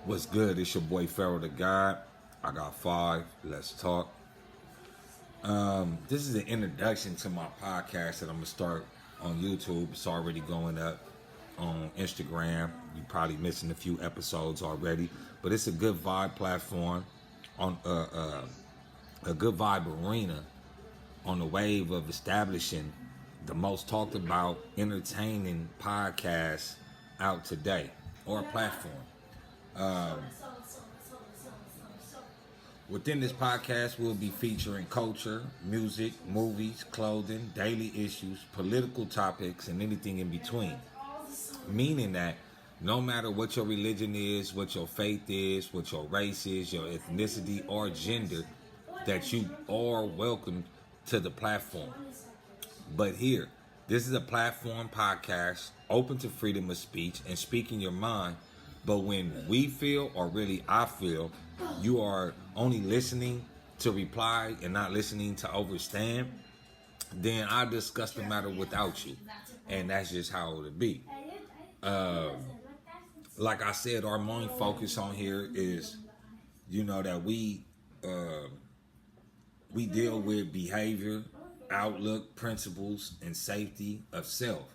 What's good? It's your boy Pharaoh the God. I got five. Let's talk. This is an introduction to my podcast that I'm gonna start on YouTube. It's already going up on Instagram. You probably missing a few episodes already, but it's a good vibe platform on a good vibe arena on the wave of establishing the most talked about entertaining podcast out today or platform. Within this podcast, we'll be featuring culture, music, movies, clothing, daily issues, political topics, and anything in between. Meaning that no matter what your religion is, what your faith is, what your race is, your ethnicity, or gender, that you are welcome to the platform. But here, this is a platform podcast open to freedom of speech and speaking your mind. But when we feel, or really I feel, you are only listening to reply and not listening to overstand, then I discuss the matter without you. And that's just how it'll be. Like I said, our main focus on here is, that we deal with behavior, outlook, principles, and safety of self.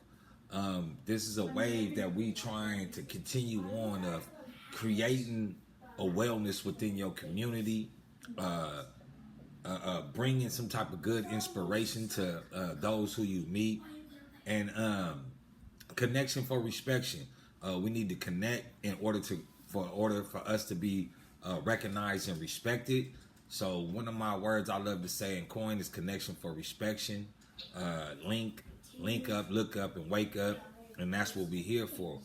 This is a wave that we trying to continue on of creating a wellness within your community, bringing some type of good inspiration to those who you meet, and connection for respect. We need to connect in order for us to be recognized and respected. So one of my words I love to say in coin is connection for respect. Link up, look up, and wake up, and that's what we're here for.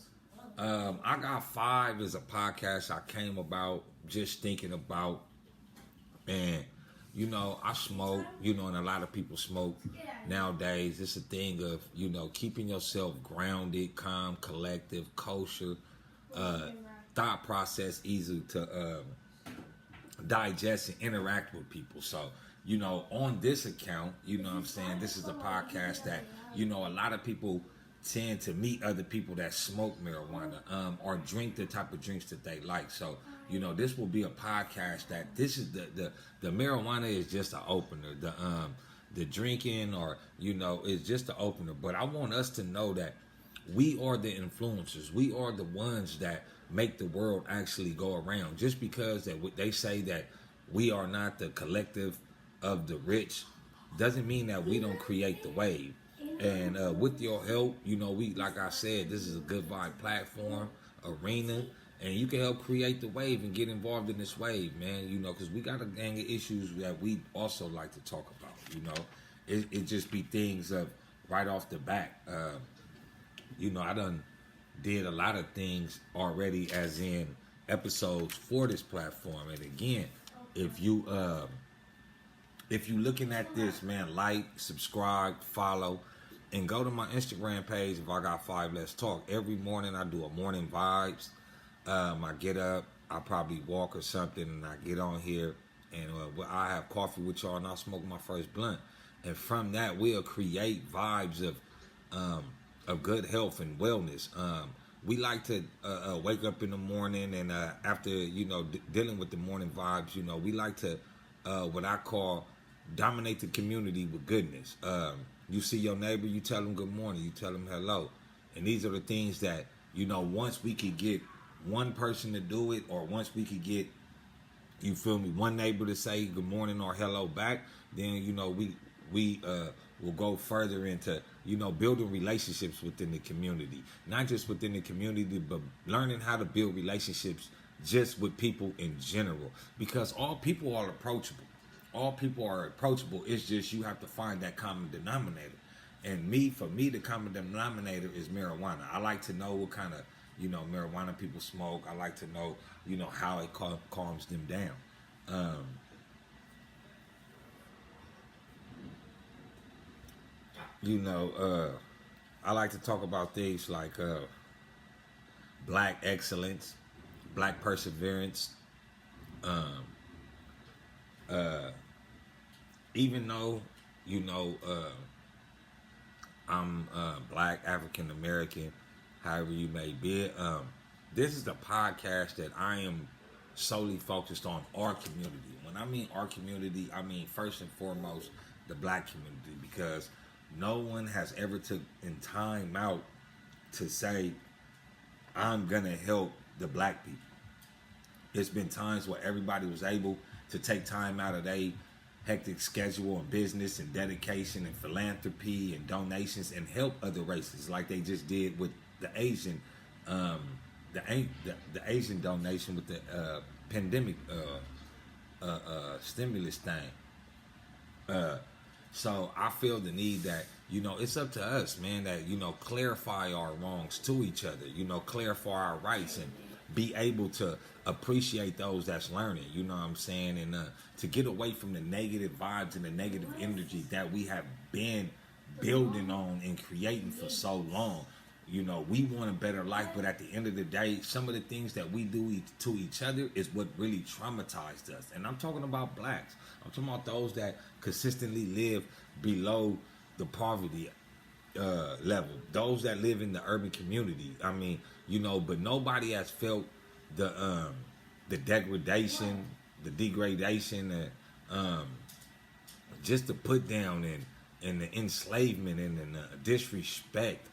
I Got Five is a podcast I came about just thinking about, and I smoke, and a lot of people smoke nowadays. It's a thing of keeping yourself grounded, calm, collective, kosher, thought process easy to digest and interact with people. So on this account, what I'm saying, this is a podcast that a lot of people tend to meet other people that smoke marijuana or drink the type of drinks that they like. So this will be a podcast that this is the marijuana is just an opener. The drinking or is just an opener. But I want us to know that we are the influencers. We are the ones that make the world actually go around. Just because that they say that we are not the collective of the rich doesn't mean that we don't create the wave. And with your help, we, like I said, this is a good vibe platform, arena, and you can help create the wave and get involved in this wave, man. Because we got a gang of issues that we also like to talk about. It just be things of right off the bat. I done did a lot of things already, as in episodes for this platform. And again, if you looking at this, man, like, subscribe, follow, and go to my Instagram page. If I Got Five, Let's Talk. Every morning I do a morning vibes. I get up, I probably walk or something, and I get on here, and I have coffee with y'all, and I'll smoke my first blunt. And from that, we'll create vibes of good health and wellness. We like to wake up in the morning, and after dealing with the morning vibes, we like to what I call dominate the community with goodness. You see your neighbor, you tell them good morning, you tell them hello. And these are the things that, once we could get one person to do it, or once we could get, you feel me, one neighbor to say good morning or hello back, then, we will go further into, building relationships within the community. Not just within the community, but learning how to build relationships just with people in general. Because all people are approachable. All people are approachable. It's just you have to find that common denominator. And for me, the common denominator is marijuana. I like to know what kind of, marijuana people smoke. I like to know, how it calms them down. I like to talk about things like black excellence, black perseverance, even though I'm black, African American, however you may be it, This is the podcast that I am solely focused on our community. When I mean our community, I mean first and foremost the black community, because no one has ever took in time out to say I'm gonna help the black people. It's been times where everybody was able to take time out of their hectic schedule and business and dedication and philanthropy and donations and help other races, like they just did with the Asian, um, the Asian donation with the pandemic stimulus thing. So I feel the need that, it's up to us, man, that, clarify our wrongs to each other, clarify our rights and be able to appreciate those that's learning, you know what I'm saying? And to get away from the negative vibes and the negative energy that we have been building on and creating for so long. We want a better life, but at the end of the day, some of the things that we do to each other is what really traumatized us. And I'm talking about blacks. I'm talking about those that consistently live below the poverty level. Those that live in the urban community. I mean, but nobody has felt the degradation, the degradation, and just the put down and the enslavement and the disrespect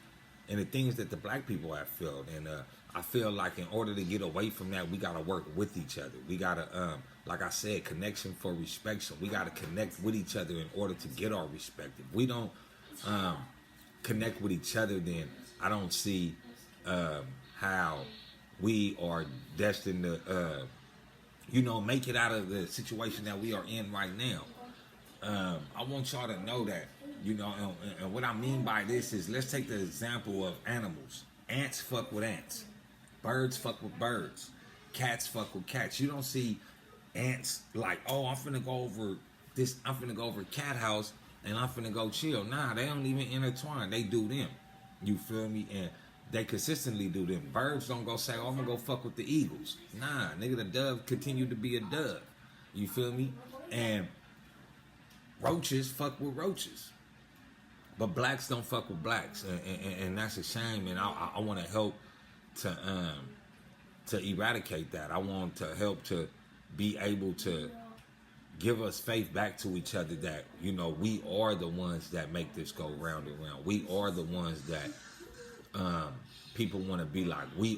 and the things that the black people have felt. And I feel like in order to get away from that, we got to work with each other. We got to, like I said, connection for respect. So we got to connect with each other in order to get our respect. If we don't connect with each other, then I don't see how we are destined to, make it out of the situation that we are in right now. I want y'all to know that, and what I mean by this is, let's take the example of animals. Ants fuck with ants. Birds fuck with birds. Cats fuck with cats. You don't see ants like, oh, I'm finna go over cat house and I'm finna go chill. Nah, they don't even intertwine. They do them. You feel me? And they consistently do them. Birds don't go say, oh, I'm gonna go fuck with the eagles. Nah, nigga, the dove continue to be a dove. You feel me? And roaches fuck with roaches. But blacks don't fuck with blacks. And that's a shame. And I want to help to eradicate that. I want to help to be able to give us faith back to each other that, we are the ones that make this go round and round. We are the ones that people want to be like. We